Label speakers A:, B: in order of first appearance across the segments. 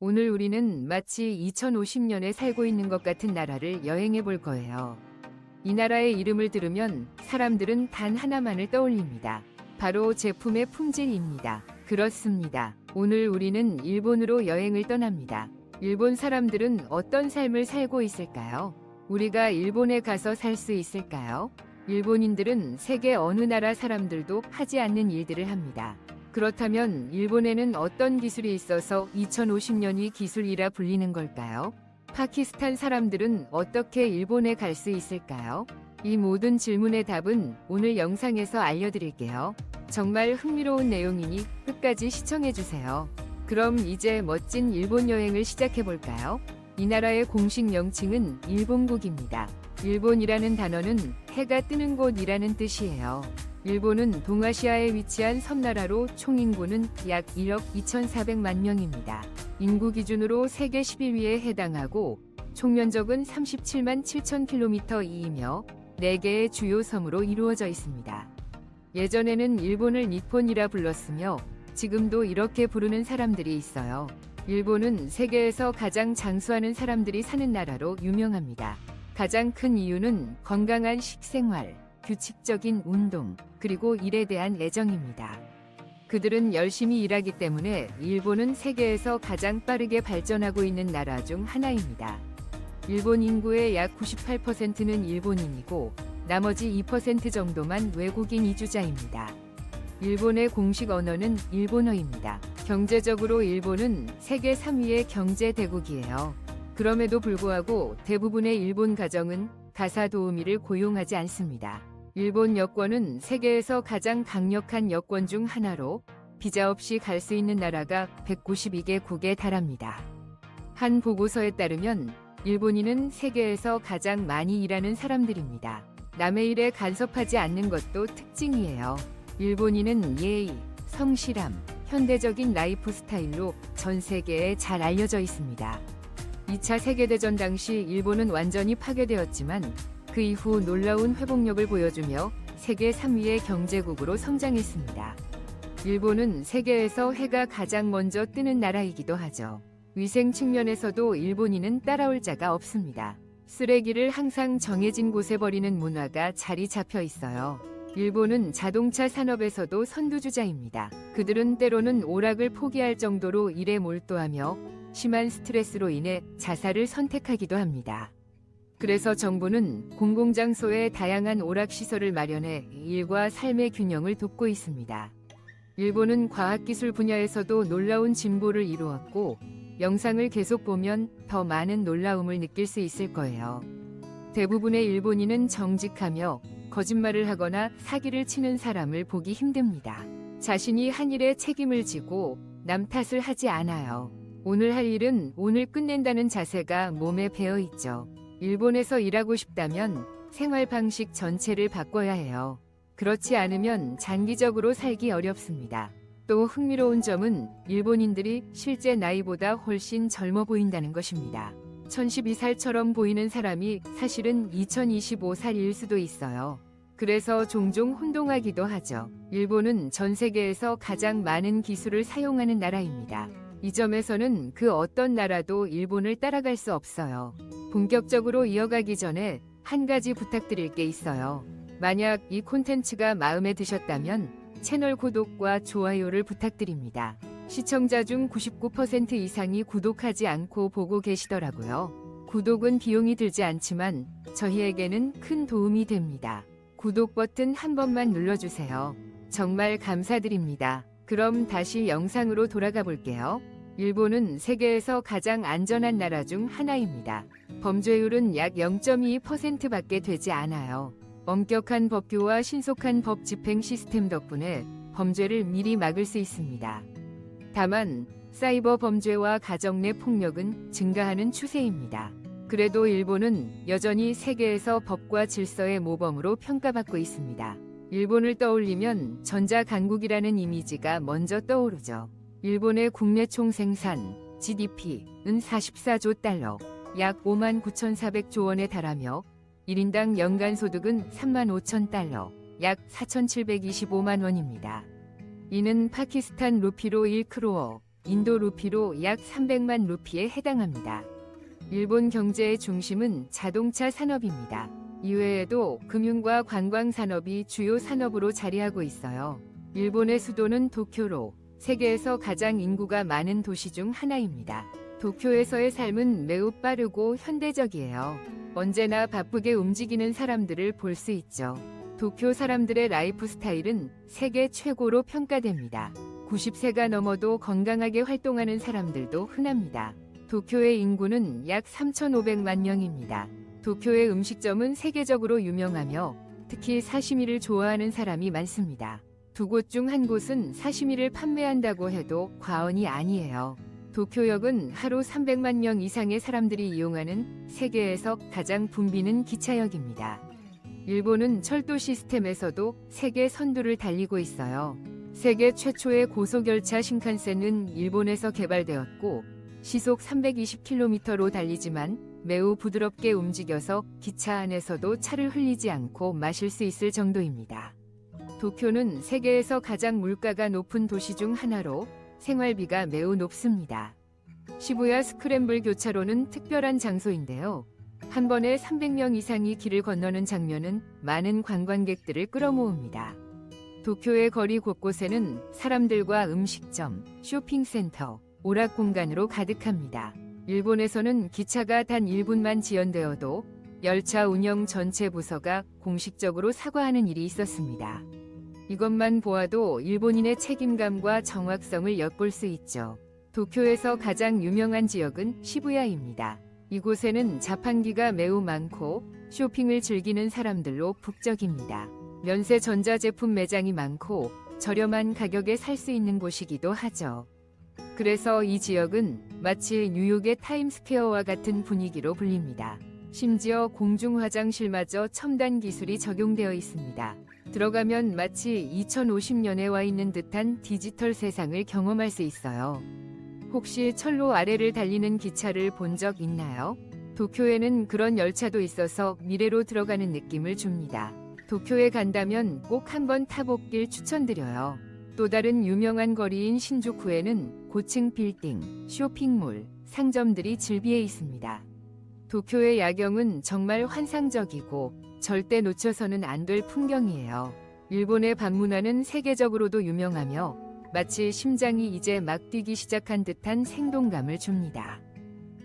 A: 오늘 우리는 마치 2050년에 살고 있는 것 같은 나라를 여행해 볼 거예요. 이 나라의 이름을 들으면 사람들은 단 하나만을 떠올립니다. 바로 제품의 품질입니다. 그렇습니다. 오늘 우리는 일본으로 여행을 떠납니다. 일본 사람들은 어떤 삶을 살고 있을까요? 우리가 일본에 가서 살 수 있을까요? 일본인들은 세계 어느 나라 사람들도 하지 않는 일들을 합니다. 그렇다면 일본에는 어떤 기술이 있어서 2050년이 기술이라 불리는 걸까요? 파키스탄 사람들은 어떻게 일본에 갈 수 있을까요? 이 모든 질문의 답은 오늘 영상에서 알려드릴게요. 정말 흥미로운 내용이니 끝까지 시청해주세요. 그럼 이제 멋진 일본 여행을 시작해볼까요? 이 나라의 공식 명칭은 일본국입니다. 일본이라는 단어는 해가 뜨는 곳이라는 뜻이에요. 일본은 동아시아에 위치한 섬나라로 총인구는 약 1억 2,400만 명입니다. 인구 기준으로 세계 11위에 해당하고 총면적은 37만 7천 킬로미터이며 4개의 주요 섬으로 이루어져 있습니다. 예전에는 일본을 니폰이라 불렀으며 지금도 이렇게 부르는 사람들이 있어요. 일본은 세계에서 가장 장수하는 사람들이 사는 나라로 유명합니다. 가장 큰 이유는 건강한 식생활, 규칙적인 운동, 그리고 일에 대한 애정입니다. 그들은 열심히 일하기 때문에 일본은 세계에서 가장 빠르게 발전하고 있는 나라 중 하나입니다. 일본 인구의 약 98%는 일본인이고 나머지 2% 정도만 외국인 이주자입니다. 일본의 공식 언어는 일본어입니다. 경제적으로 일본은 세계 3위의 경제 대국이에요. 그럼에도 불구하고 대부분의 일본 가정은 가사 도우미를 고용하지 않습니다. 일본 여권은 세계에서 가장 강력한 여권 중 하나로 비자 없이 갈 수 있는 나라가 192개국에 달합니다. 한 보고서에 따르면 일본인은 세계에서 가장 많이 일하는 사람들입니다. 남의 일에 간섭하지 않는 것도 특징이에요. 일본인은 예의, 성실함, 현대적인 라이프 스타일로 전 세계에 잘 알려져 있습니다. 2차 세계대전 당시 일본은 완전히 파괴되었지만 그 이후 놀라운 회복력을 보여주며 세계 3위의 경제국으로 성장했습니다. 일본은 세계에서 해가 가장 먼저 뜨는 나라이기도 하죠. 위생 측면에서도 일본인은 따라올 자가 없습니다. 쓰레기를 항상 정해진 곳에 버리는 문화가 자리 잡혀 있어요. 일본은 자동차 산업에서도 선두주자입니다. 그들은 때로는 오락을 포기할 정도로 일에 몰두하며 심한 스트레스로 인해 자살을 선택하기도 합니다. 그래서 정부는 공공장소에 다양한 오락시설을 마련해 일과 삶의 균형을 돕고 있습니다. 일본은 과학기술 분야에서도 놀라운 진보를 이루었고 영상을 계속 보면 더 많은 놀라움을 느낄 수 있을 거예요. 대부분의 일본인은 정직하며 거짓말을 하거나 사기를 치는 사람을 보기 힘듭니다. 자신이 한 일에 책임을 지고 남 탓을 하지 않아요. 오늘 할 일은 오늘 끝낸다는 자세가 몸에 배어 있죠. 일본에서 일하고 싶다면 생활 방식 전체를 바꿔야 해요. 그렇지 않으면 장기적으로 살기 어렵습니다. 또 흥미로운 점은 일본인들이 실제 나이보다 훨씬 젊어 보인다는 것입니다. 1012살처럼 보이는 사람이 사실은 2025살일 수도 있어요. 그래서 종종 혼동하기도 하죠. 일본은 전 세계에서 가장 많은 기술을 사용하는 나라입니다. 이 점에서는 그 어떤 나라도 일본을 따라갈 수 없어요. 본격적으로 이어가기 전에 한 가지 부탁드릴 게 있어요. 만약 이 콘텐츠가 마음에 드셨다면 채널 구독과 좋아요를 부탁드립니다. 시청자 중 99% 이상이 구독하지 않고 보고 계시더라고요. 구독은 비용이 들지 않지만 저희에게는 큰 도움이 됩니다. 구독 버튼 한 번만 눌러주세요. 정말 감사드립니다. 그럼 다시 영상으로 돌아가 볼게요. 일본은 세계에서 가장 안전한 나라 중 하나입니다. 범죄율은 약 0.2%밖에 되지 않아요. 엄격한 법규와 신속한 법 집행 시스템 덕분에 범죄를 미리 막을 수 있습니다. 다만 사이버 범죄와 가정 내 폭력은 증가하는 추세입니다. 그래도 일본은 여전히 세계에서 법과 질서의 모범으로 평가받고 있습니다. 일본을 떠올리면 전자강국이라는 이미지가 먼저 떠오르죠. 일본의 국내 총생산 GDP는 44조 달러, 약 5만 9,400조 원에 달하며 1인당 연간 소득은 3만 5천 달러, 약 4,725만 원입니다. 이는 파키스탄 루피로 1크로어, 인도 루피로 약 300만 루피에 해당합니다. 일본 경제의 중심은 자동차 산업입니다. 이외에도 금융과 관광 산업이 주요 산업으로 자리하고 있어요. 일본의 수도는 도쿄로 세계에서 가장 인구가 많은 도시 중 하나입니다. 도쿄에서의 삶은 매우 빠르고 현대적이에요. 언제나 바쁘게 움직이는 사람들을 볼 수 있죠. 도쿄 사람들의 라이프 스타일은 세계 최고로 평가됩니다. 90세가 넘어도 건강하게 활동하는 사람들도 흔합니다. 도쿄의 인구는 약 3,500만 명입니다. 도쿄의 음식점은 세계적으로 유명하며 특히 사시미를 좋아하는 사람이 많습니다. 두 곳 중 한 곳은 사시미를 판매한다고 해도 과언이 아니에요. 도쿄역은 하루 300만 명 이상의 사람들이 이용하는 세계에서 가장 붐비는 기차역입니다. 일본은 철도 시스템에서도 세계 선두를 달리고 있어요. 세계 최초의 고속열차 신칸센은 일본에서 개발되었고 시속 320km로 달리지만 매우 부드럽게 움직여서 기차 안에서도 차를 흘리지 않고 마실 수 있을 정도입니다. 도쿄는 세계에서 가장 물가가 높은 도시 중 하나로 생활비가 매우 높습니다. 시부야 스크램블 교차로는 특별한 장소인데요. 한 번에 300명 이상이 길을 건너는 장면은 많은 관광객들을 끌어모읍니다. 도쿄의 거리 곳곳에는 사람들과 음식점, 쇼핑센터, 오락공간으로 가득합니다. 일본에서는 기차가 단 1분만 지연되어도 열차 운영 전체 부서가 공식적으로 사과하는 일이 있었습니다. 이것만 보아도 일본인의 책임감과 정확성을 엿볼 수 있죠. 도쿄에서 가장 유명한 지역은 시부야입니다. 이곳에는 자판기가 매우 많고 쇼핑을 즐기는 사람들로 북적입니다. 면세 전자제품 매장이 많고 저렴한 가격에 살 수 있는 곳이기도 하죠. 그래서 이 지역은 마치 뉴욕의 타임스퀘어와 같은 분위기로 불립니다. 심지어 공중 화장실마저 첨단 기술이 적용되어 있습니다. 들어가면 마치 2050년에 와 있는 듯한 디지털 세상을 경험할 수 있어요. 혹시 철로 아래를 달리는 기차를 본 적 있나요? 도쿄에는 그런 열차도 있어서 미래로 들어가는 느낌을 줍니다. 도쿄에 간다면 꼭 한번 타보길 추천드려요. 또 다른 유명한 거리인 신주쿠에는 고층 빌딩, 쇼핑몰, 상점들이 즐비해 있습니다. 도쿄의 야경은 정말 환상적이고 절대 놓쳐서는 안 될 풍경이에요. 일본의 밤문화는 세계적으로도 유명하며 마치 심장이 이제 막 뛰기 시작한 듯한 생동감을 줍니다.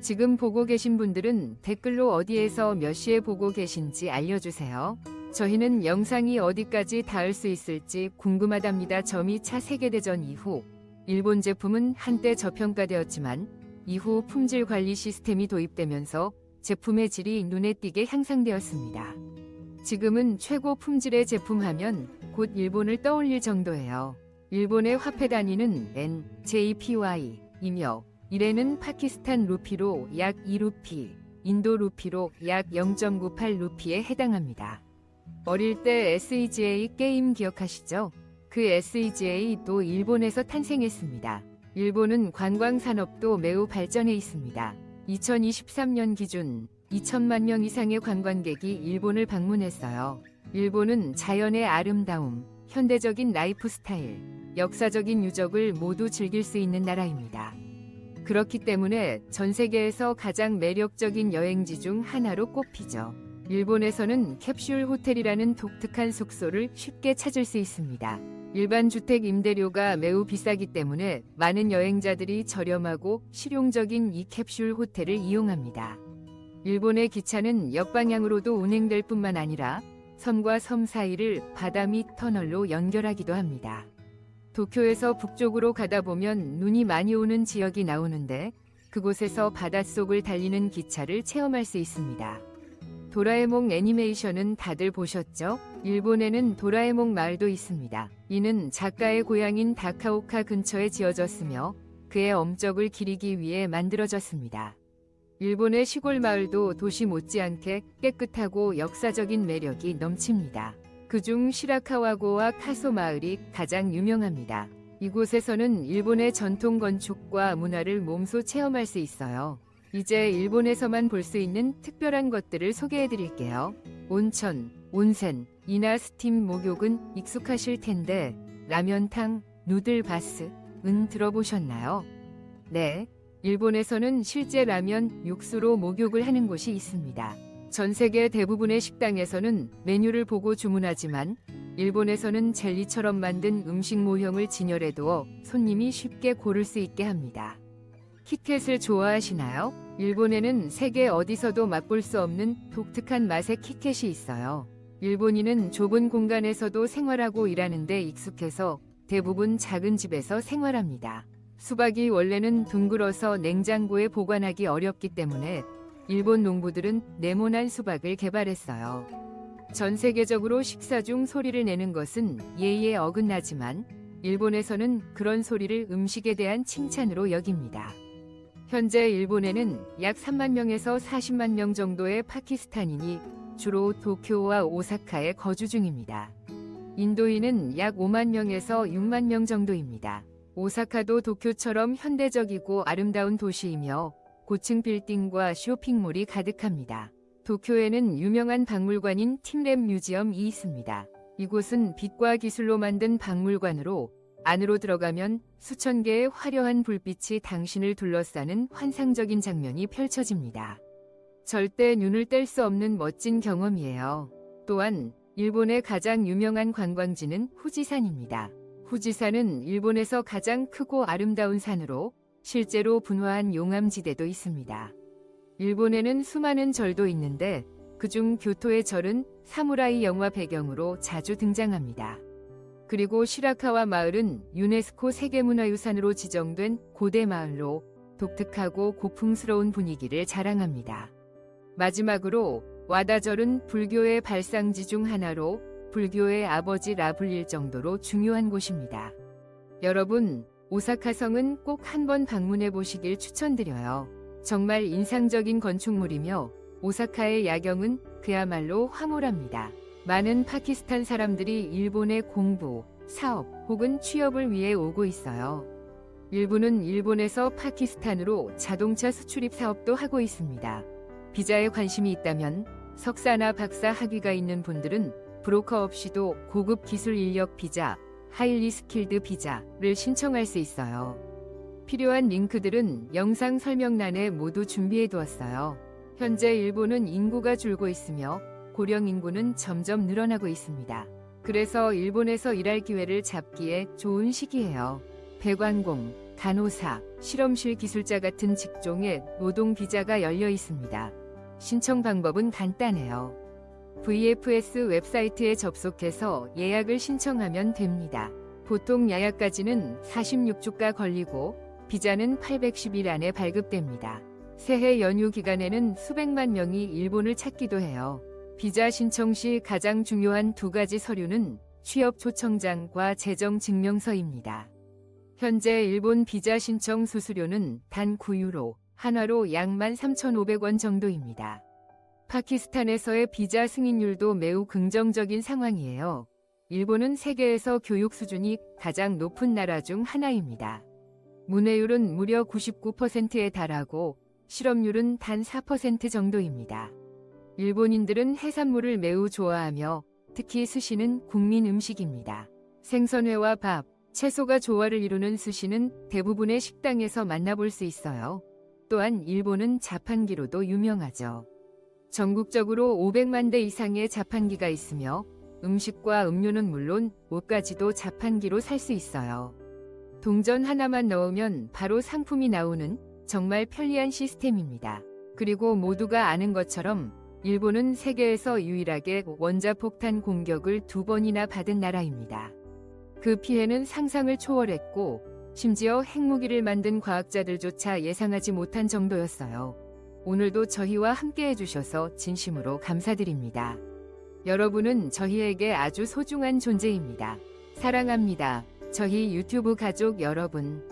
A: 지금 보고 계신 분들은 댓글로 어디에서 몇 시에 보고 계신지 알려주세요. 저희는 영상이 어디까지 닿을 수 있을지 궁금하답니다. 저2차 세계대전 이후 일본 제품은 한때 저평가되었지만 이후 품질 관리 시스템이 도입되면서 제품의 질이 눈에 띄게 향상되었습니다. 지금은 최고 품질의 제품 하면 곧 일본을 떠올릴 정도예요. 일본의 화폐 단위는 엔, JPY이며 1엔은 파키스탄 루피로 약 2루피, 인도 루피로 약 0.98 루피에 해당합니다. 어릴 때 SEGA 게임 기억하시죠? 그 SEGA도 일본에서 탄생했습니다. 일본은 관광 산업도 매우 발전해 있습니다. 2023년 기준 2천만 명 이상의 관광객이 일본을 방문했어요. 일본은 자연의 아름다움, 현대적인 라이프 스타일, 역사적인 유적을 모두 즐길 수 있는 나라입니다. 그렇기 때문에 전 세계에서 가장 매력적인 여행지 중 하나로 꼽히죠. 일본에서는 캡슐 호텔이라는 독특한 숙소를 쉽게 찾을 수 있습니다. 일반 주택 임대료가 매우 비싸기 때문에 많은 여행자들이 저렴하고 실용적인 이 캡슐 호텔을 이용합니다. 일본의 기차는 역방향으로도 운행될 뿐만 아니라 섬과 섬 사이를 바다 및 터널로 연결하기도 합니다. 도쿄에서 북쪽으로 가다 보면 눈이 많이 오는 지역이 나오는데 그곳에서 바닷속을 달리는 기차를 체험할 수 있습니다. 도라에몽 애니메이션은 다들 보셨죠? 일본에는 도라에몽 마을도 있습니다. 이는 작가의 고향인 다카오카 근처에 지어졌으며 그의 엄적을 기리기 위해 만들어졌습니다. 일본의 시골 마을도 도시 못지않게 깨끗하고 역사적인 매력이 넘칩니다. 그중 시라카와고와 카소 마을이 가장 유명합니다. 이곳에서는 일본의 전통 건축과 문화를 몸소 체험할 수 있어요. 이제 일본에서만 볼 수 있는 특별한 것들을 소개해 드릴게요. 온천, 온센, 이나 스팀 목욕은 익숙하실 텐데 라면탕, 누들바스, 들어보셨나요? 네, 일본에서는 실제 라면, 육수로 목욕을 하는 곳이 있습니다. 전 세계 대부분의 식당에서는 메뉴를 보고 주문하지만 일본에서는 젤리처럼 만든 음식 모형을 진열해 두어 손님이 쉽게 고를 수 있게 합니다. 키캣을 좋아하시나요? 일본에는 세계 어디서도 맛볼 수 없는 독특한 맛의 키캣이 있어요. 일본인은 좁은 공간에서도 생활하고 일하는 데 익숙해서 대부분 작은 집에서 생활합니다. 수박이 원래는 둥글어서 냉장고에 보관하기 어렵기 때문에 일본 농부들은 네모난 수박을 개발했어요. 전 세계적으로 식사 중 소리를 내는 것은 예의에 어긋나지만 일본에서는 그런 소리를 음식에 대한 칭찬으로 여깁니다. 현재 일본에는 약 3만 명에서 40만 명 정도의 파키스탄인이 주로 도쿄와 오사카에 거주 중입니다. 인도인은 약 5만 명에서 6만 명 정도입니다. 오사카도 도쿄처럼 현대적이고 아름다운 도시이며 고층 빌딩과 쇼핑몰이 가득합니다. 도쿄에는 유명한 박물관인 틴랩 뮤지엄이 있습니다. 이곳은 빛과 기술로 만든 박물관으로 안으로 들어가면 수천 개의 화려한 불빛이 당신을 둘러싸는 환상적인 장면이 펼쳐집니다. 절대 눈을 뗄 수 없는 멋진 경험이에요. 또한 일본의 가장 유명한 관광지는 후지산입니다. 후지산은 일본에서 가장 크고 아름다운 산으로 실제로 분화한 용암지대도 있습니다. 일본에는 수많은 절도 있는데 그중 교토의 절은 사무라이 영화 배경으로 자주 등장합니다. 그리고 시라카와 마을은 유네스코 세계문화유산으로 지정된 고대 마을로 독특하고 고풍스러운 분위기를 자랑합니다. 마지막으로 와다절은 불교의 발상지 중 하나로 불교의 아버지라 불릴 정도로 중요한 곳입니다. 여러분, 오사카 성은 꼭 한번 방문해 보시길 추천드려요. 정말 인상적인 건축물이며 오사카의 야경은 그야말로 화목합니다. 많은 파키스탄 사람들이 일본에 공부, 사업 혹은 취업을 위해 오고 있어요. 일부는 일본에서 파키스탄으로 자동차 수출입 사업도 하고 있습니다. 비자에 관심이 있다면 석사나 박사 학위가 있는 분들은 브로커 없이도 고급 기술 인력 비자, 하일리 스킬드 비자를 신청할 수 있어요. 필요한 링크들은 영상 설명란에 모두 준비해 두었어요. 현재 일본은 인구가 줄고 있으며 고령 인구는 점점 늘어나고 있습니다. 그래서 일본에서 일할 기회를 잡기에 좋은 시기예요. 배관공, 간호사, 실험실 기술자 같은 직종에 노동 비자가 열려 있습니다. 신청 방법은 간단해요. VFS 웹사이트에 접속해서 예약을 신청하면 됩니다. 보통 예약까지는 46주가 걸리고 비자는 810일 안에 발급됩니다. 새해 연휴 기간에는 수백만 명이 일본을 찾기도 해요. 비자 신청 시 가장 중요한 두 가지 서류는 취업 초청장과 재정 증명서입니다. 현재 일본 비자 신청 수수료는 단 9유로, 한화로 약 13,500원 정도입니다. 파키스탄에서의 비자 승인율도 매우 긍정적인 상황이에요. 일본은 세계에서 교육 수준이 가장 높은 나라 중 하나입니다. 문해율은 무려 99%에 달하고 실업률은 단 4% 정도입니다. 일본인들은 해산물을 매우 좋아하며 특히 스시는 국민 음식입니다. 생선회와 밥, 채소가 조화를 이루는 스시는 대부분의 식당에서 만나볼 수 있어요. 또한 일본은 자판기로도 유명하죠. 전국적으로 500만 대 이상의 자판기가 있으며 음식과 음료는 물론 옷까지도 자판기로 살 수 있어요. 동전 하나만 넣으면 바로 상품이 나오는 정말 편리한 시스템입니다. 그리고 모두가 아는 것처럼 일본은 세계에서 유일하게 원자폭탄 공격을 2번이나 받은 나라입니다. 그 피해는 상상을 초월했고 심지어 핵무기를 만든 과학자들조차 예상하지 못한 정도였어요. 오늘도 저희와 함께 해주셔서 진심으로 감사드립니다. 여러분은 저희에게 아주 소중한 존재입니다. 사랑합니다. 저희 유튜브 가족 여러분.